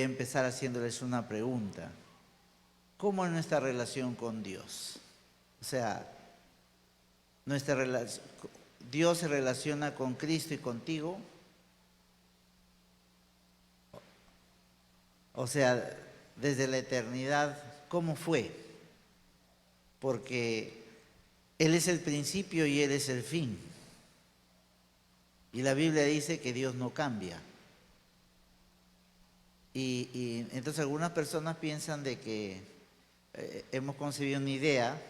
a empezar haciéndoles una pregunta. ¿Cómo es nuestra relación con Dios? O sea, ¿Dios se relaciona con Cristo y contigo? O sea, desde la eternidad, ¿cómo fue? Porque Él es el principio y Él es el fin. Y la Biblia dice que Dios no cambia. Y entonces algunas personas piensan de que hemos concebido una idea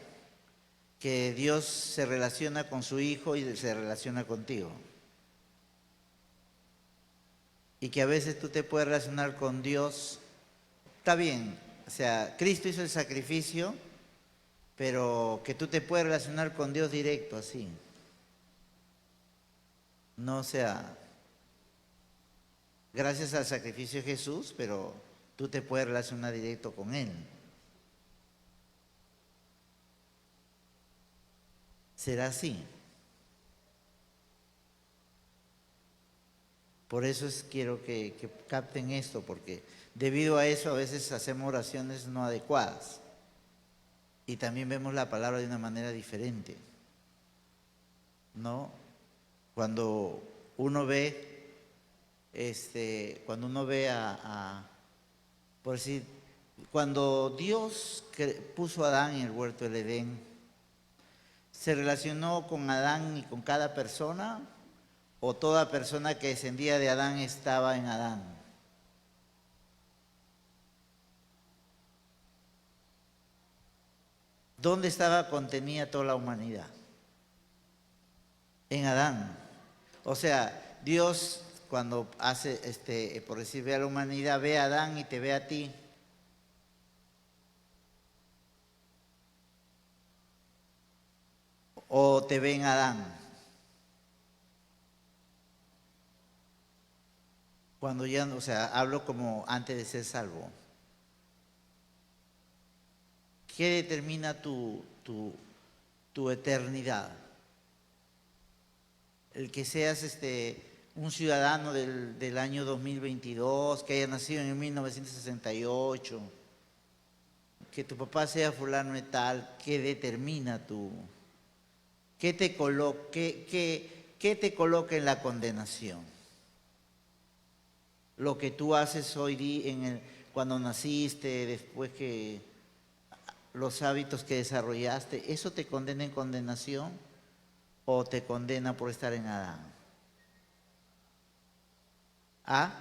que Dios se relaciona con su Hijo y se relaciona contigo. Y que a veces tú te puedes relacionar con Dios. Está bien, o sea, Cristo hizo el sacrificio, pero que tú te puedes relacionar con Dios directo, así. No, o sea, gracias al sacrificio de Jesús, pero tú te puedes relacionar directo con Él. ¿Será así? Por eso quiero que capten esto, porque debido a eso a veces hacemos oraciones no adecuadas. Y también vemos la palabra de una manera diferente. ¿No? Cuando uno ve, por decir, cuando Dios puso a Adán en el huerto del Edén, ¿se relacionó con Adán y con cada persona? ¿O toda persona que descendía de Adán estaba en Adán? ¿Dónde estaba contenida toda la humanidad? En Adán. O sea, Dios cuando hace, por decir, ve a la humanidad, ve a Adán y te ve a ti. ¿O te ve en Adán? Cuando ya, o sea, hablo como antes de ser salvo. ¿Qué determina tu eternidad? El que seas un ciudadano del año 2022, que haya nacido en 1968, que tu papá sea fulano y tal, ¿qué determina qué te coloca en la condenación? Lo que tú haces hoy cuando naciste, después que los hábitos que desarrollaste, ¿eso te condena en condenación o te condena por estar en Adán? ¿Ah?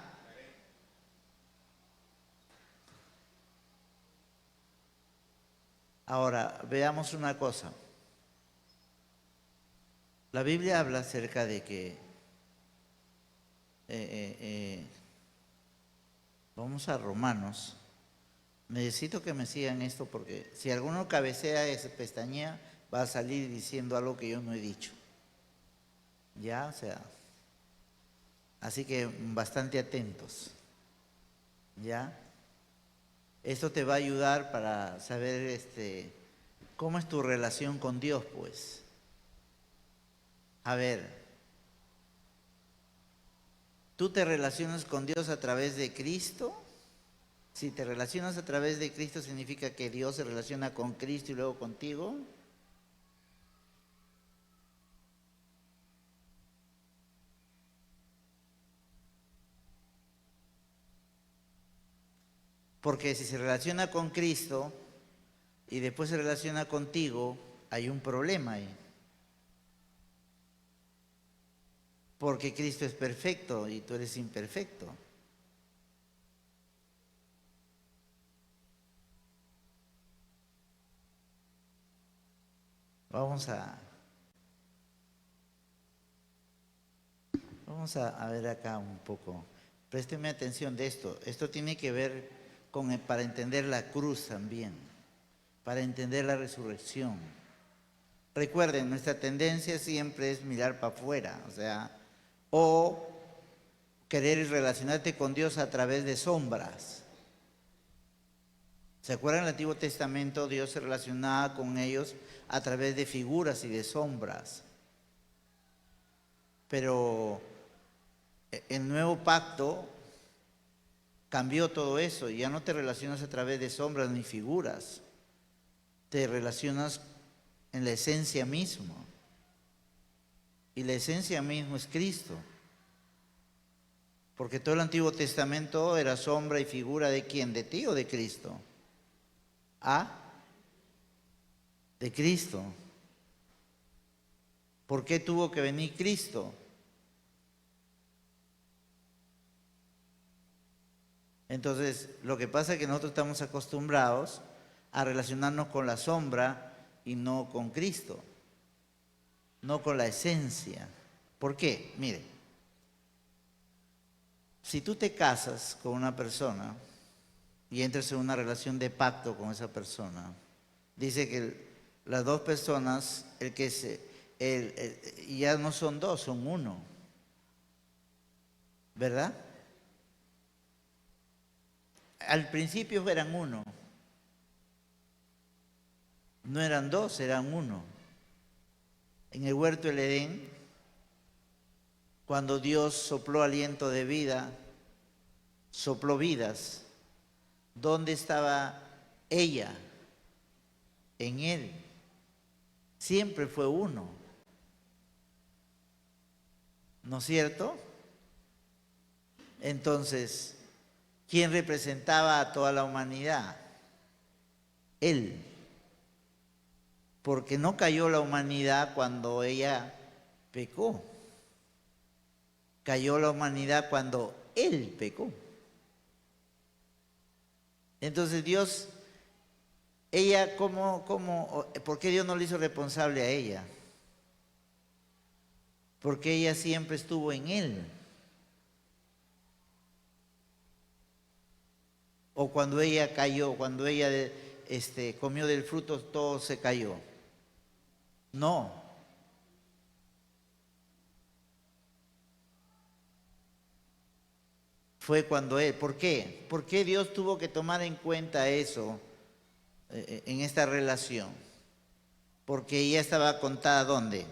Ahora, veamos una cosa. La Biblia habla acerca de que, vamos a Romanos. Necesito que me sigan esto porque si alguno cabecea esa pestañea, va a salir diciendo algo que yo no he dicho. ¿Ya? O sea, así que bastante atentos. ¿Ya? Esto te va a ayudar para saber cómo es tu relación con Dios, pues. A ver, ¿tú te relacionas con Dios a través de Cristo? Si te relacionas a través de Cristo, ¿significa que Dios se relaciona con Cristo y luego contigo? Porque si se relaciona con Cristo y después se relaciona contigo, hay un problema ahí. Porque Cristo es perfecto y tú eres imperfecto. Vamos a ver acá un poco. Présteme atención de esto. Esto tiene que ver para entender la cruz también, para entender la resurrección. Recuerden, nuestra tendencia siempre es mirar para afuera, o sea, o querer relacionarte con Dios a través de sombras. ¿Se acuerdan? En el Antiguo Testamento Dios se relacionaba con ellos a través de figuras y de sombras. Pero el nuevo pacto cambió todo eso. Ya no te relacionas a través de sombras ni figuras. Te relacionas en la esencia misma. Y la esencia misma es Cristo. Porque todo el Antiguo Testamento era sombra y figura ¿de quién? ¿De ti o de Cristo? ¿Ah? De Cristo. ¿Por qué tuvo que venir Cristo? Entonces, lo que pasa es que nosotros estamos acostumbrados a relacionarnos con la sombra y no con Cristo, no con la esencia. ¿Por qué? Mire, si tú te casas con una persona y entras en una relación de pacto con esa persona, dice que las dos personas, ya no son dos, son uno, ¿verdad? Al principio eran uno, no eran dos, eran uno. En el huerto del Edén, cuando Dios sopló aliento de vida, sopló vidas, ¿dónde estaba ella? En Él. Siempre fue uno, ¿no es cierto? Entonces, ¿quién representaba a toda la humanidad? Él. Porque no cayó la humanidad cuando ella pecó. Cayó la humanidad cuando Él pecó. Entonces Dios, ella, ¿por qué Dios no le hizo responsable a ella? Porque ella siempre estuvo en Él. O cuando ella cayó, cuando ella comió del fruto, todo se cayó. No. Fue cuando Él. ¿Por qué? ¿Por qué Dios tuvo que tomar en cuenta eso en esta relación? Porque ella estaba contada ¿dónde?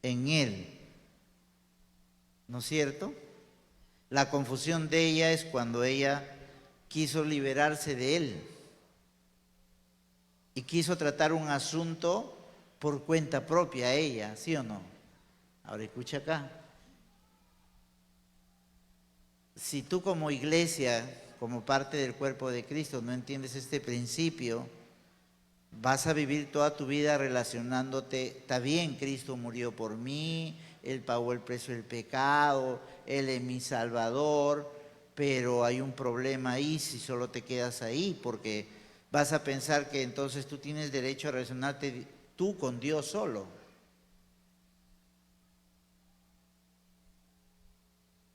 En Él. ¿No es cierto? La confusión de ella es cuando ella quiso liberarse de Él y quiso tratar un asunto por cuenta propia ella, ¿sí o no? Ahora escucha acá. Si tú como iglesia, como parte del cuerpo de Cristo, no entiendes este principio, vas a vivir toda tu vida relacionándote, está bien, Cristo murió por mí, Él pagó el precio del pecado, Él es mi Salvador, pero hay un problema ahí si solo te quedas ahí, porque vas a pensar que entonces tú tienes derecho a relacionarte tú con Dios solo.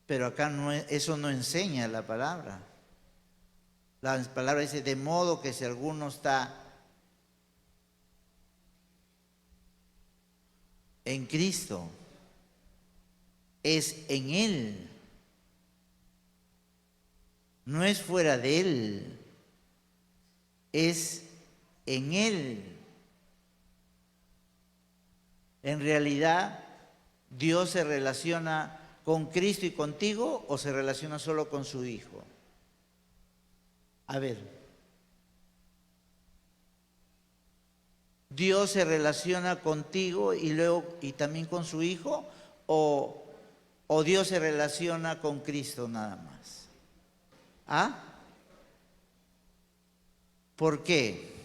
Pero acá eso no enseña la palabra. La palabra dice, de modo que si alguno está en Cristo, es en Él, no es fuera de Él, es en Él. En realidad, Dios se relaciona con Cristo y contigo o se relaciona solo con su Hijo. A ver, Dios se relaciona contigo y también con su Hijo o Dios se relaciona con Cristo nada más. ¿Ah? ¿Por qué?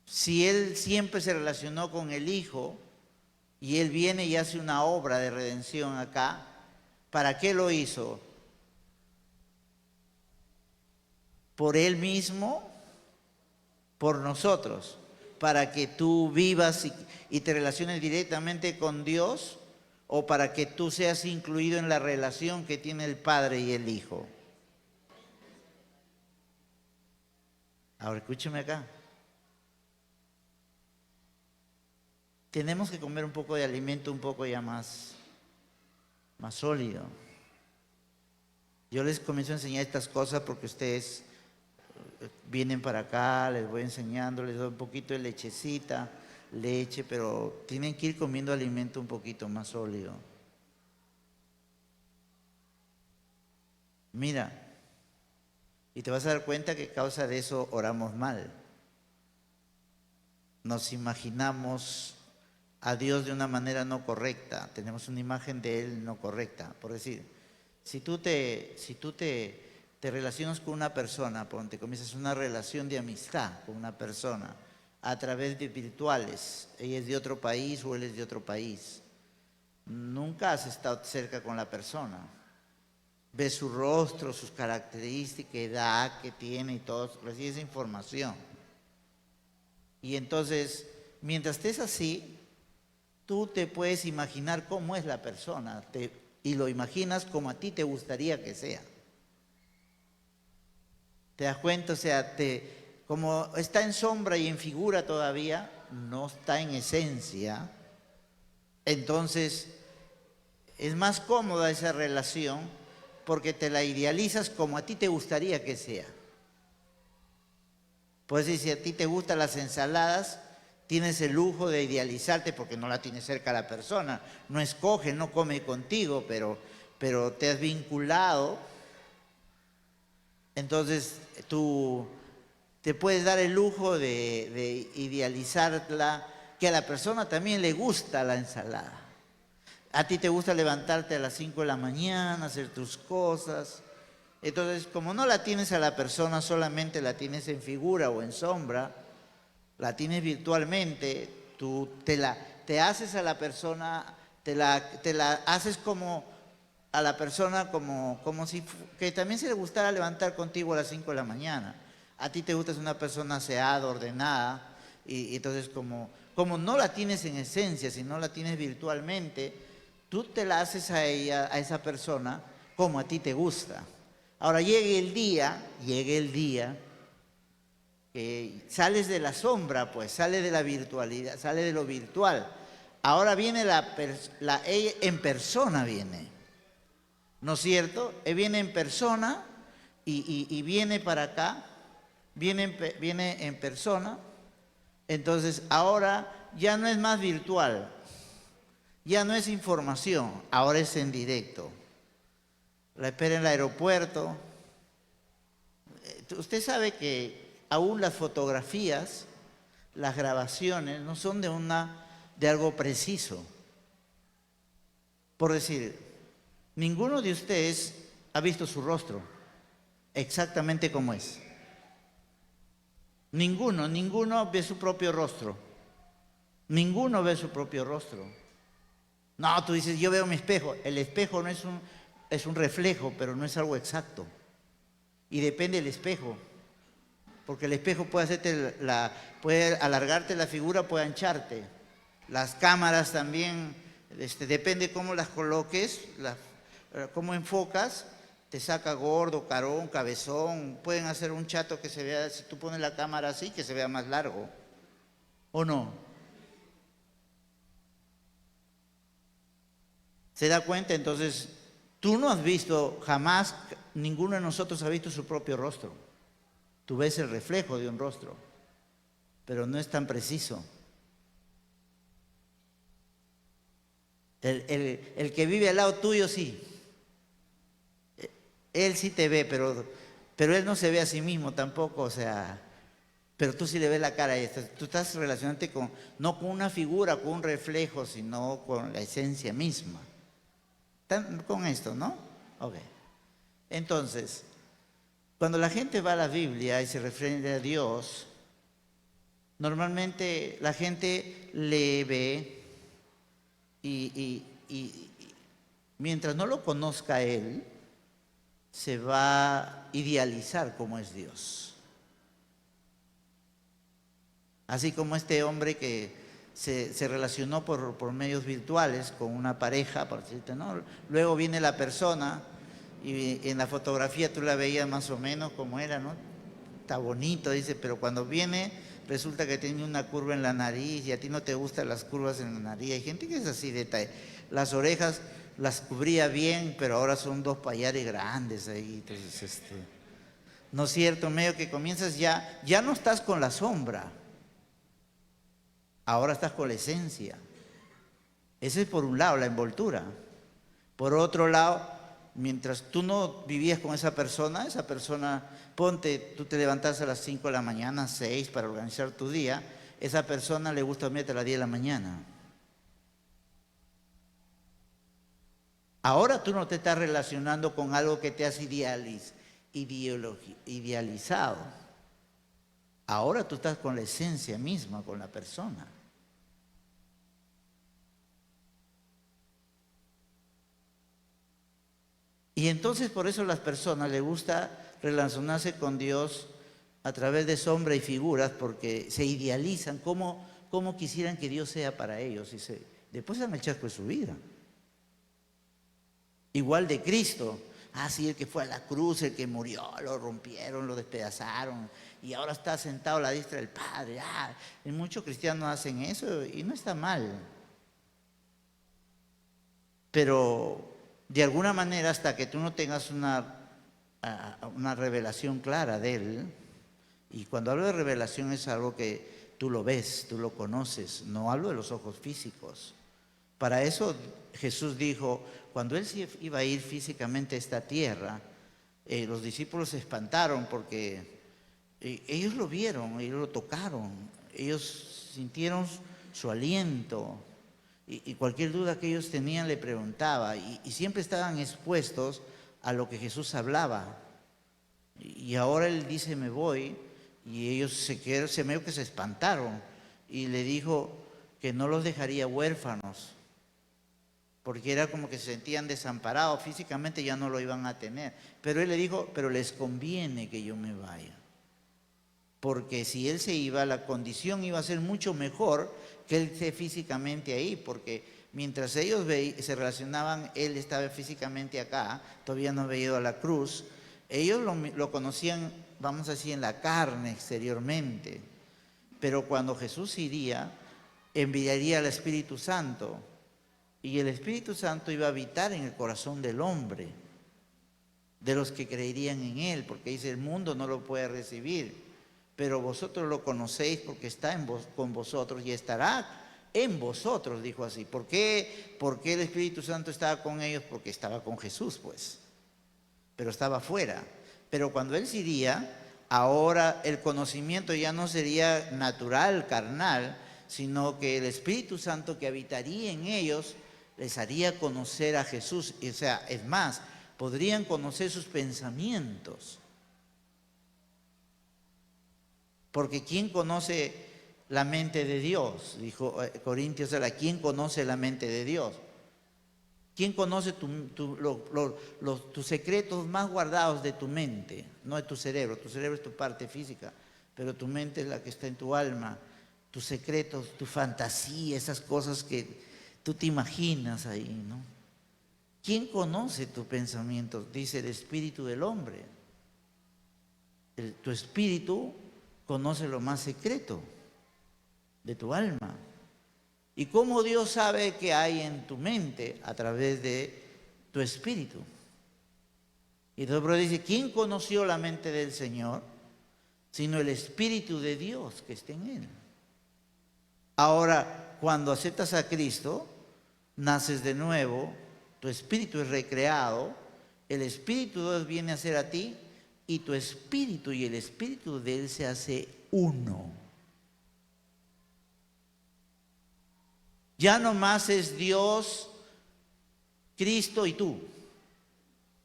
Si Él siempre se relacionó con el Hijo y Él viene y hace una obra de redención acá, ¿para qué lo hizo? ¿Por Él mismo? ¿Por nosotros? ¿Para que tú vivas y te relaciones directamente con Dios? ¿O para que tú seas incluido en la relación que tiene el Padre y el Hijo? Ahora escúcheme acá. Tenemos que comer un poco de alimento un poco ya más sólido. Yo les comienzo a enseñar estas cosas porque ustedes vienen para acá, les voy enseñando, les doy un poquito de lechecita, leche, pero tienen que ir comiendo alimento un poquito más sólido. Mira, y te vas a dar cuenta que a causa de eso oramos mal. Nos imaginamos a Dios de una manera no correcta, tenemos una imagen de Él no correcta. Por decir, si tú te relacionas con una persona, te comienzas una relación de amistad con una persona a través de virtuales, ella es de otro país o él es de otro país, nunca has estado cerca con la persona. Ves su rostro, sus características, edad que tiene y todo, recibes información. Y entonces, mientras estés así, tú te puedes imaginar cómo es la persona y lo imaginas como a ti te gustaría que sea. ¿Te das cuenta? O sea, como está en sombra y en figura todavía, no está en esencia, entonces es más cómoda esa relación porque te la idealizas como a ti te gustaría que sea. Pues si a ti te gustan las ensaladas, tienes el lujo de idealizarte porque no la tienes cerca a la persona, no escoge, no come contigo, pero te has vinculado. Entonces tú te puedes dar el lujo de idealizarla, que a la persona también le gusta la ensalada. A ti te gusta levantarte a las 5 de la mañana, hacer tus cosas. Entonces, como no la tienes a la persona, solamente la tienes en figura o en sombra, la tienes virtualmente, tú te haces a la persona, te la haces como a la persona como si que también se le gustara levantar contigo a las 5 de la mañana. A ti te gusta ser una persona aseada, ordenada, y entonces como no la tienes en esencia, sino la tienes virtualmente, tú te la haces a ella, a esa persona, como a ti te gusta. Ahora llegue el día que sales de la sombra, pues, sales de la virtualidad, sales de lo virtual. Ahora viene ella en persona viene, ¿no es cierto? Viene en persona y viene para acá, viene en persona. Entonces ahora ya no es más virtual, ya no es información, ahora es en directo. La espera en el aeropuerto. Usted sabe que aún las fotografías, las grabaciones, no son de algo preciso. Por decir, ninguno de ustedes ha visto su rostro exactamente como es. Ninguno ve su propio rostro. Ninguno ve su propio rostro. No, tú dices, yo veo mi espejo. El espejo no es un reflejo, pero no es algo exacto. Y depende del espejo. Porque el espejo puede alargarte la figura, puede ancharte. Las cámaras también, depende cómo las coloques, cómo enfocas, te saca gordo, carón, cabezón. Pueden hacer un chato que se vea, si tú pones la cámara así, que se vea más largo. ¿O no? ¿Se da cuenta? Entonces, tú no has visto, jamás, ninguno de nosotros ha visto su propio rostro. Tú ves el reflejo de un rostro, pero no es tan preciso. El que vive al lado tuyo sí. Él sí te ve, pero él no se ve a sí mismo tampoco, o sea, pero tú sí le ves la cara a esta. Tú estás relacionándote no con una figura, con un reflejo, sino con la esencia misma. ¿Están con esto, no? Ok. Entonces, cuando la gente va a la Biblia y se refiere a Dios, normalmente la gente le ve y mientras no lo conozca a Él, se va a idealizar como es Dios. Así como este hombre que se relacionó por medios virtuales con una pareja, por decirte, ¿no? Luego viene la persona y en la fotografía tú la veías más o menos como era, ¿no? Está bonito, dice, pero cuando viene resulta que tiene una curva en la nariz y a ti no te gustan las curvas en la nariz. Hay gente que es así de las orejas las cubría bien, pero ahora son 2 payares grandes ahí. Entonces, ¿no es cierto? Medio que comienzas ya no estás con la sombra, ahora estás con la esencia. Ese es por un lado, la envoltura. Por otro lado, Mientras tú no vivías con esa persona, ponte, tú te levantas a las 5 de la mañana, 6 para organizar tu día, esa persona le gusta dormir a las 10 de la mañana. Ahora tú no te estás relacionando con algo que te has idealizado. Ahora tú estás con la esencia misma, con la persona. Y entonces por eso a las personas les gusta relacionarse con Dios a través de sombra y figuras, porque se idealizan cómo quisieran que Dios sea para ellos. Y después dan el chasco de su vida. Igual de Cristo. Ah, sí, el que fue a la cruz, el que murió, lo rompieron, lo despedazaron, y ahora está sentado a la diestra del Padre. Ah, y muchos cristianos hacen eso y no está mal. Pero de alguna manera, hasta que tú no tengas una revelación clara de Él, y cuando hablo de revelación es algo que tú lo ves, tú lo conoces, no hablo de los ojos físicos. Para eso Jesús dijo, cuando Él se iba a ir físicamente a esta tierra, los discípulos se espantaron porque ellos lo vieron, ellos lo tocaron, ellos sintieron su aliento, y cualquier duda que ellos tenían le preguntaba, y siempre estaban expuestos a lo que Jesús hablaba. Y ahora Él dice, me voy, y ellos se medio que se espantaron, y le dijo que no los dejaría huérfanos, porque era como que se sentían desamparados, físicamente ya no lo iban a tener. Pero Él le dijo, pero les conviene que yo me vaya, porque si Él se iba, la condición iba a ser mucho mejor que Él esté físicamente ahí, porque mientras ellos se relacionaban, Él estaba físicamente acá, todavía no había ido a la cruz, ellos lo conocían, vamos a decir, en la carne exteriormente, pero cuando Jesús iría, enviaría al Espíritu Santo, y el Espíritu Santo iba a habitar en el corazón del hombre, de los que creerían en Él, porque dice, el mundo no lo puede recibir, pero vosotros lo conocéis porque está con vosotros y estará en vosotros, dijo así. ¿Por qué el Espíritu Santo estaba con ellos? Porque estaba con Jesús, pues, pero estaba afuera. Pero cuando Él se iría, ahora el conocimiento ya no sería natural, carnal, sino que el Espíritu Santo que habitaría en ellos les haría conocer a Jesús. O sea, es más, podrían conocer sus pensamientos. Porque ¿quién conoce la mente de Dios? Dijo Corintios, ¿quién conoce la mente de Dios? ¿Quién conoce tus secretos más guardados de tu mente? No de tu cerebro es tu parte física, pero tu mente es la que está en tu alma, tus secretos, tu fantasía, esas cosas que tú te imaginas ahí, ¿no? ¿Quién conoce tus pensamientos? Dice el espíritu del hombre. Tu espíritu conoce lo más secreto de tu alma. ¿Y cómo Dios sabe qué hay en tu mente? A través de tu espíritu. Y entonces dice, ¿quién conoció la mente del Señor? Sino el Espíritu de Dios que está en Él. Ahora, cuando aceptas a Cristo, naces de nuevo, tu espíritu es recreado, el Espíritu de Dios viene a ser a ti, y tu espíritu y el espíritu de Él se hace uno. Ya no más es Dios, Cristo y tú.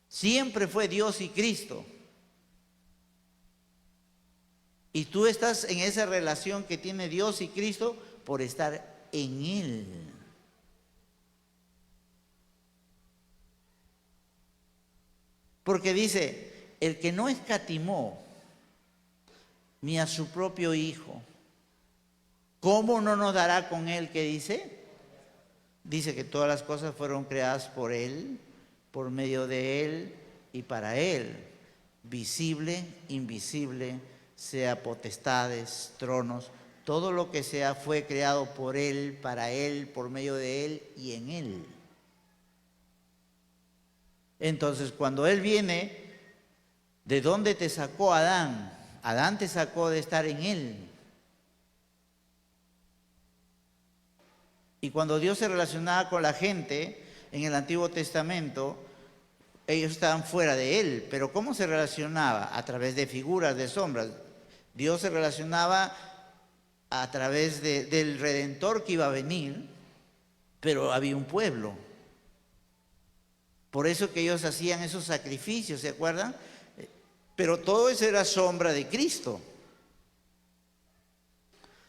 Siempre fue Dios y Cristo. Y tú estás en esa relación que tiene Dios y Cristo por estar en Él. Porque dice, el que no escatimó ni a su propio Hijo, ¿cómo no nos dará con Él? ¿Qué dice? Dice que todas las cosas fueron creadas por Él, por medio de Él y para Él, visible, invisible, sea potestades, tronos, todo lo que sea fue creado por Él, para Él, por medio de Él y en Él. Entonces, cuando Él viene, ¿de dónde te sacó Adán? Adán te sacó de estar en Él. Y cuando Dios se relacionaba con la gente en el Antiguo Testamento, ellos estaban fuera de Él, pero ¿cómo se relacionaba? A través de figuras, de sombras. Dios se relacionaba a través del Redentor que iba a venir, pero había un pueblo. Por eso que ellos hacían esos sacrificios, ¿se acuerdan? Pero todo eso era sombra de Cristo.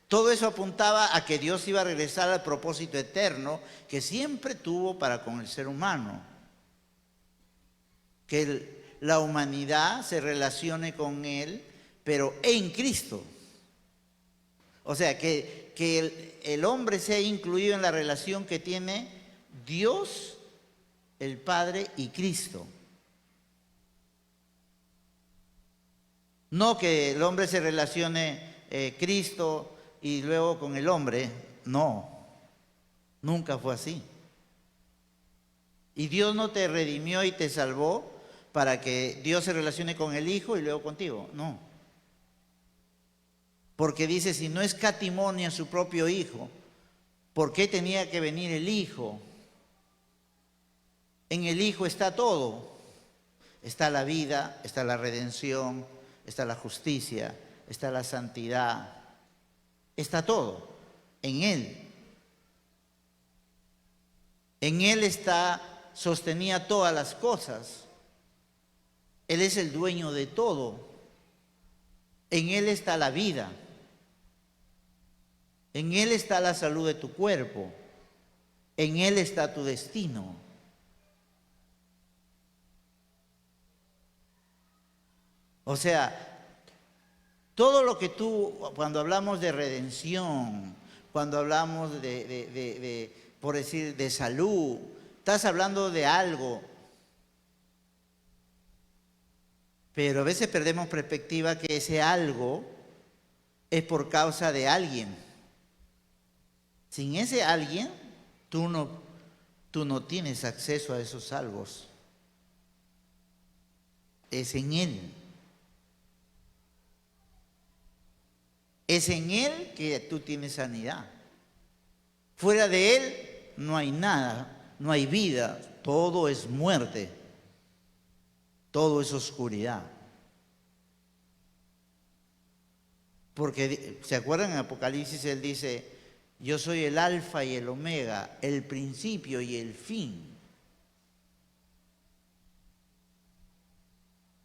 Todo eso apuntaba a que Dios iba a regresar al propósito eterno que siempre tuvo para con el ser humano. Que la humanidad se relacione con Él, pero en Cristo. O sea, que el hombre sea incluido en la relación que tiene Dios, el Padre y Cristo. No que el hombre se relacione Cristo y luego con el hombre. No, nunca fue así. Y Dios no te redimió y te salvó para que Dios se relacione con el Hijo y luego contigo. No. Porque dice, si no escatimó a su propio Hijo, ¿por qué tenía que venir el Hijo? En el Hijo está todo. Está la vida, está la redención, está la justicia, está la santidad. Está todo en Él. En Él sostenía todas las cosas. Él es el dueño de todo. En Él está la vida. En Él está la salud de tu cuerpo. En Él está tu destino. O sea, todo lo que cuando hablamos de redención, cuando hablamos por decir, de salud, estás hablando de algo. Pero a veces perdemos perspectiva que ese algo es por causa de alguien. Sin ese alguien, tú no tienes acceso a esos salvos. Es en Él. Es en Él que tú tienes sanidad. Fuera de Él no hay nada, no hay vida, todo es muerte, todo es oscuridad. Porque, ¿se acuerdan en Apocalipsis? Él dice, yo soy el alfa y el omega, el principio y el fin.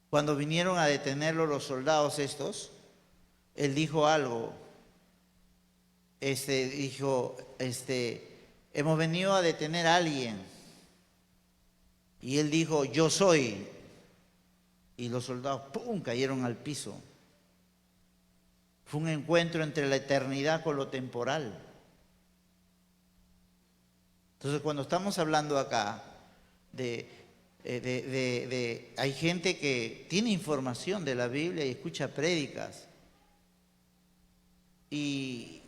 Cuando vinieron a detenerlo los soldados estos, él dijo algo, hemos venido a detener a alguien. Y él dijo, yo soy. Y los soldados, ¡pum!, cayeron al piso. Fue un encuentro entre la eternidad con lo temporal. Entonces, cuando estamos hablando acá hay gente que tiene información de la Biblia y escucha prédicas. Y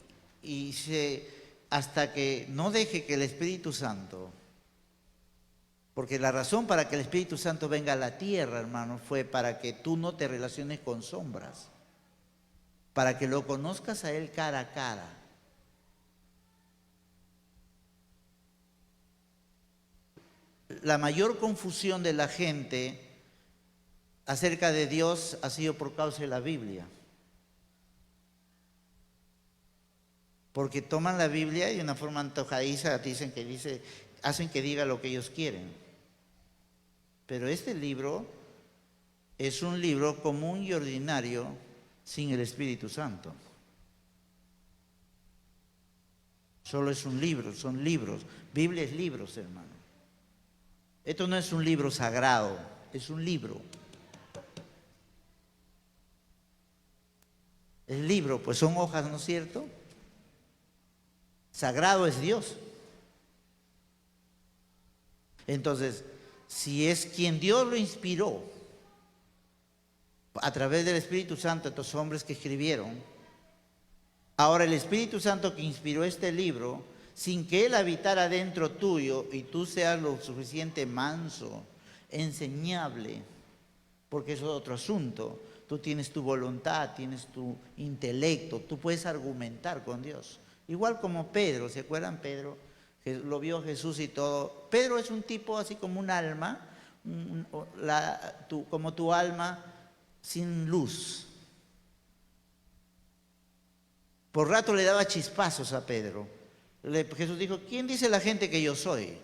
hasta que no deje que el Espíritu Santo, porque la razón para que el Espíritu Santo venga a la tierra, hermano, fue para que tú no te relaciones con sombras, para que lo conozcas a Él cara a cara. La mayor confusión de la gente acerca de Dios ha sido por causa de la Biblia. Porque toman la Biblia y de una forma antojadiza hacen que diga lo que ellos quieren. Pero este libro es un libro común y ordinario sin el Espíritu Santo. Solo es un libro, son libros. Biblia es libros, hermano. Esto no es un libro sagrado, es un libro. El libro, pues son hojas, ¿no es cierto? Sagrado es Dios. Entonces, si es quien Dios lo inspiró a través del Espíritu Santo, estos hombres que escribieron, ahora el Espíritu Santo que inspiró este libro, sin que Él habitara dentro tuyo y tú seas lo suficiente manso, enseñable, porque eso es otro asunto. Tú tienes tu voluntad, tienes tu intelecto, tú puedes argumentar con Dios. Igual como Pedro, ¿se acuerdan Pedro? Que lo vio Jesús y todo. Pedro es un tipo así como un alma, como tu alma sin luz. Por rato le daba chispazos a Pedro. Jesús dijo, ¿quién dice la gente que yo soy?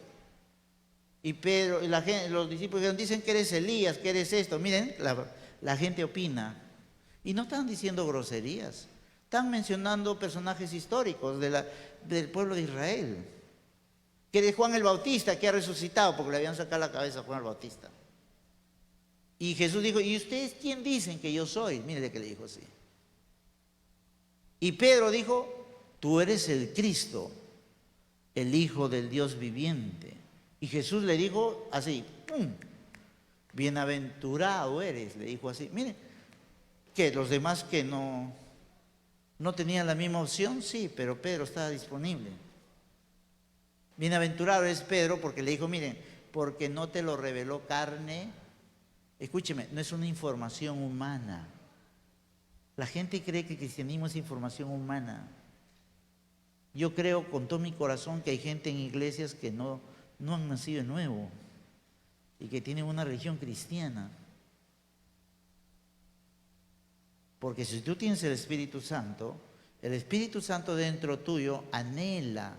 Y Pedro, y los discípulos dijeron, dicen que eres Elías, que eres esto. Miren, la gente opina. Y no están diciendo groserías. Están mencionando personajes históricos del pueblo de Israel. Que de Juan el Bautista, que ha resucitado, porque le habían sacado la cabeza a Juan el Bautista. Y Jesús dijo, ¿y ustedes quién dicen que yo soy? Mire que le dijo así. Y Pedro dijo, tú eres el Cristo, el Hijo del Dios viviente. Y Jesús le dijo así, ¡pum! Bienaventurado eres, le dijo así. Mire, que los demás que no tenían la misma opción, sí, pero Pedro estaba disponible. Bienaventurado es Pedro porque le dijo, miren, porque no te lo reveló carne. Escúcheme, no es una información humana. La gente cree que el cristianismo es información humana. Yo creo con todo mi corazón que hay gente en iglesias que no han nacido de nuevo y que tienen una religión cristiana. Porque si tú tienes el Espíritu Santo dentro tuyo anhela,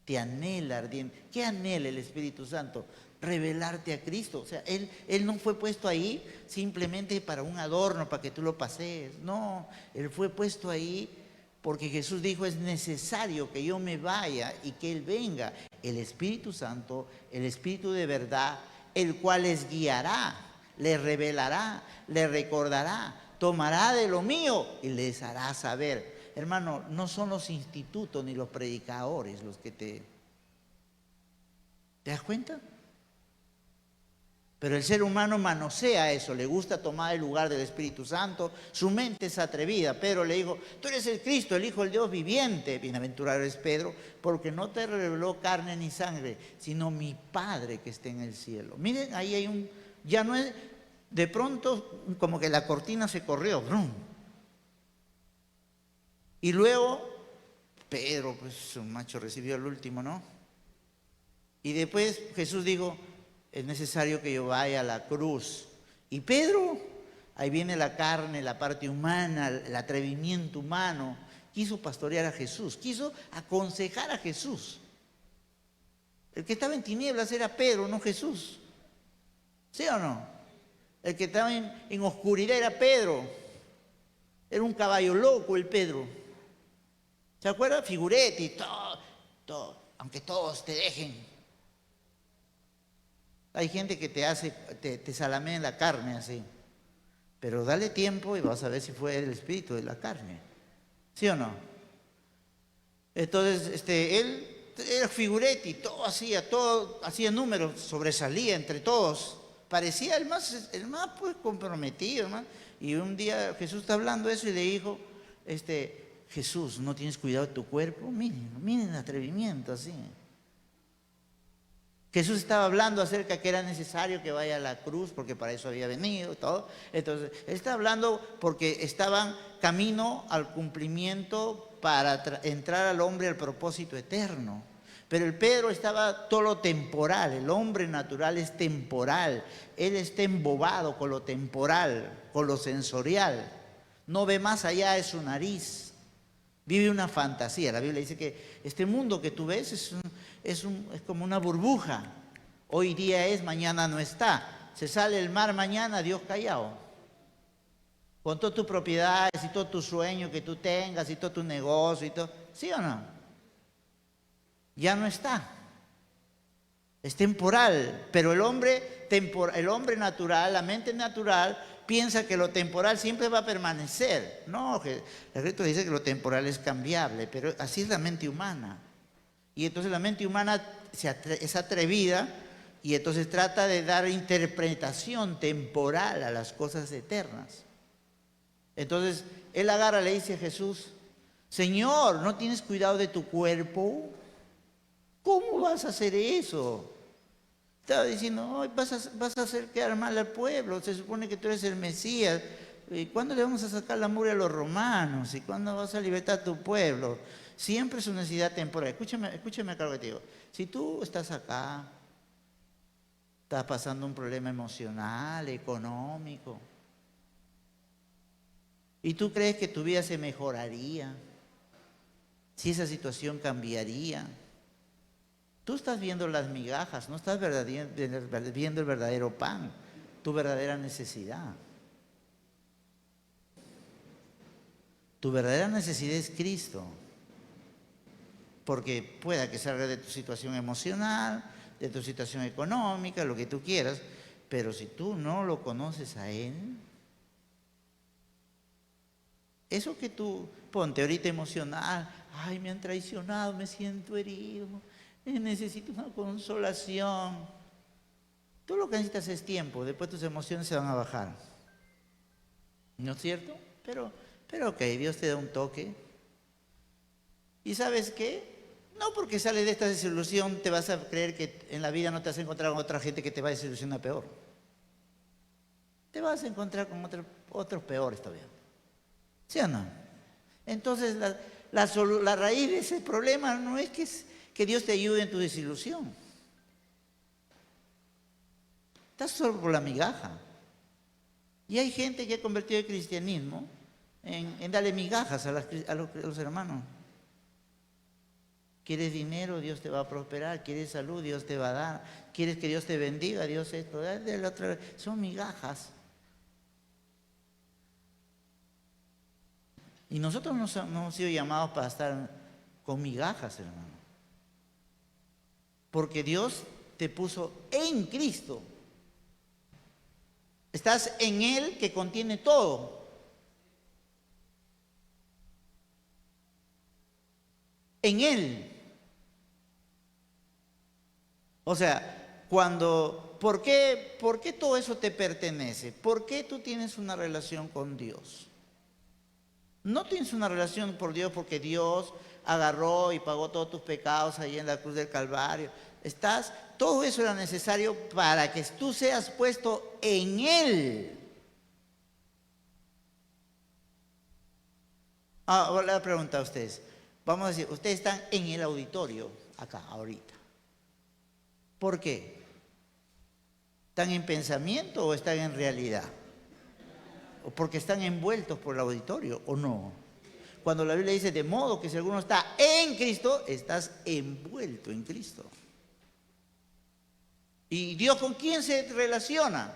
te anhela ardiente. ¿Qué anhela el Espíritu Santo? Revelarte a Cristo. O sea, Él no fue puesto ahí simplemente para un adorno, para que tú lo pases. No, Él fue puesto ahí porque Jesús dijo, es necesario que yo me vaya y que Él venga. El Espíritu Santo, el Espíritu de verdad, el cual les guiará, les revelará, les recordará, tomará de lo mío y les hará saber. Hermano, no son los institutos ni los predicadores los que ¿te das cuenta? Pero el ser humano manosea eso, le gusta tomar el lugar del Espíritu Santo, su mente es atrevida. Pedro le dijo, tú eres el Cristo, el Hijo del Dios viviente. Bienaventurado eres Pedro, porque no te reveló carne ni sangre, sino mi Padre que está en el cielo. Miren, ahí hay ya no es, de pronto como que la cortina se corrió, ¡brum! Y luego, Pedro, pues un macho recibió el último, ¿no? Y después Jesús dijo, es necesario que yo vaya a la cruz. Y Pedro, ahí viene la carne, la parte humana, el atrevimiento humano. Quiso pastorear a Jesús, quiso aconsejar a Jesús. El que estaba en tinieblas era Pedro, no Jesús. ¿Sí o no? El que estaba en oscuridad era Pedro. Era un caballo loco el Pedro. ¿Se acuerdan? Figuretti, todo, aunque todos te dejen. Hay gente que te salamea en la carne así. Pero dale tiempo y vas a ver si fue el espíritu de la carne. ¿Sí o no? Entonces, él era Figuretti, todo hacía números, sobresalía entre todos. Parecía el más pues comprometido, hermano. Y un día Jesús está hablando eso y le dijo, Jesús, ¿no tienes cuidado de tu cuerpo? Miren el atrevimiento así. Jesús estaba hablando acerca que era necesario que vaya a la cruz, porque para eso había venido y todo. Entonces, él está hablando porque estaban camino al cumplimiento para entrar al hombre al propósito eterno. Pero el Pedro estaba todo lo temporal, el hombre natural es temporal. Él está embobado con lo temporal, con lo sensorial. No ve más allá de su nariz. Vive una fantasía. La Biblia dice que este mundo que tú ves es como una burbuja. Hoy día es, mañana no está. Se sale el mar mañana, Dios callado. Con todas tus propiedades y todo tu sueño que tú tengas y todo tu negocio y todo. ¿Sí o no? Ya no está. Es temporal. Pero el hombre natural, la mente natural, piensa que lo temporal siempre va a permanecer. No, el Escrito dice que lo temporal es cambiable, pero así es la mente humana. Y entonces la mente humana es atrevida y entonces trata de dar interpretación temporal a las cosas eternas. Entonces él agarra, le dice a Jesús, Señor, ¿no tienes cuidado de tu cuerpo? ¿Cómo vas a hacer eso? Estaba diciendo, vas a hacer quedar mal al pueblo, se supone que tú eres el Mesías. ¿Y cuándo le vamos a sacar la mugre a los romanos? ¿Y cuándo vas a libertar a tu pueblo? Siempre es una necesidad temporal. Escúchame acá lo que te digo. Si tú estás acá estás pasando un problema emocional, económico, y tú crees que tu vida se mejoraría, si esa situación cambiaría. Tú estás viendo las migajas, no estás viendo el verdadero pan, tu verdadera necesidad. Tu verdadera necesidad es Cristo, porque pueda que salga de tu situación emocional, de tu situación económica, lo que tú quieras, pero si tú no lo conoces a Él, eso que tú, ponte ahorita emocional, ay, me han traicionado, me siento herido, necesito una consolación. Tú lo que necesitas es tiempo, después tus emociones se van a bajar. ¿No es cierto? Pero ok, Dios te da un toque. ¿Y sabes qué? No porque sales de esta desilusión te vas a creer que en la vida no te vas a encontrar con otra gente que te va a desilusionar peor. Te vas a encontrar con otros peores todavía. ¿Sí o no? Entonces la raíz de ese problema no es que Dios te ayude en tu desilusión. Estás solo por la migaja. Y hay gente que ha convertido el cristianismo en darle migajas a los hermanos. ¿Quieres dinero? Dios te va a prosperar. ¿Quieres salud? Dios te va a dar. ¿Quieres que Dios te bendiga? Dios esto. Son migajas. Y nosotros no hemos sido llamados para estar con migajas, hermano. Porque Dios te puso en Cristo. Estás en Él que contiene todo. En Él. O sea, ¿por qué todo eso te pertenece? ¿Por qué tú tienes una relación con Dios? No tienes una relación por Dios porque Dios agarró y pagó todos tus pecados ahí en la cruz del Calvario. Todo eso era necesario para que tú seas puesto en Él. Ahora la pregunta a ustedes. Vamos a decir, ustedes están en el auditorio, acá, ahorita. ¿Por qué? ¿Están en pensamiento o están en realidad? ¿O porque están envueltos por el auditorio o no? Cuando la Biblia dice, de modo que si alguno está en Cristo, estás envuelto en Cristo. ¿Y Dios con quién se relaciona?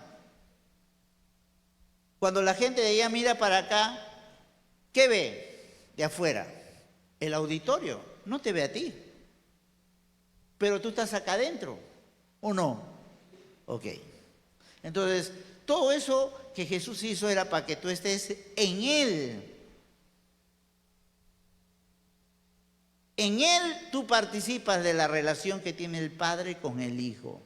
Cuando la gente de allá mira para acá, ¿qué ve de afuera? El auditorio no te ve a ti. Pero tú estás acá adentro, ¿o no? Ok. Entonces, todo eso que Jesús hizo era para que tú estés en Él. En Él tú participas de la relación que tiene el Padre con el Hijo.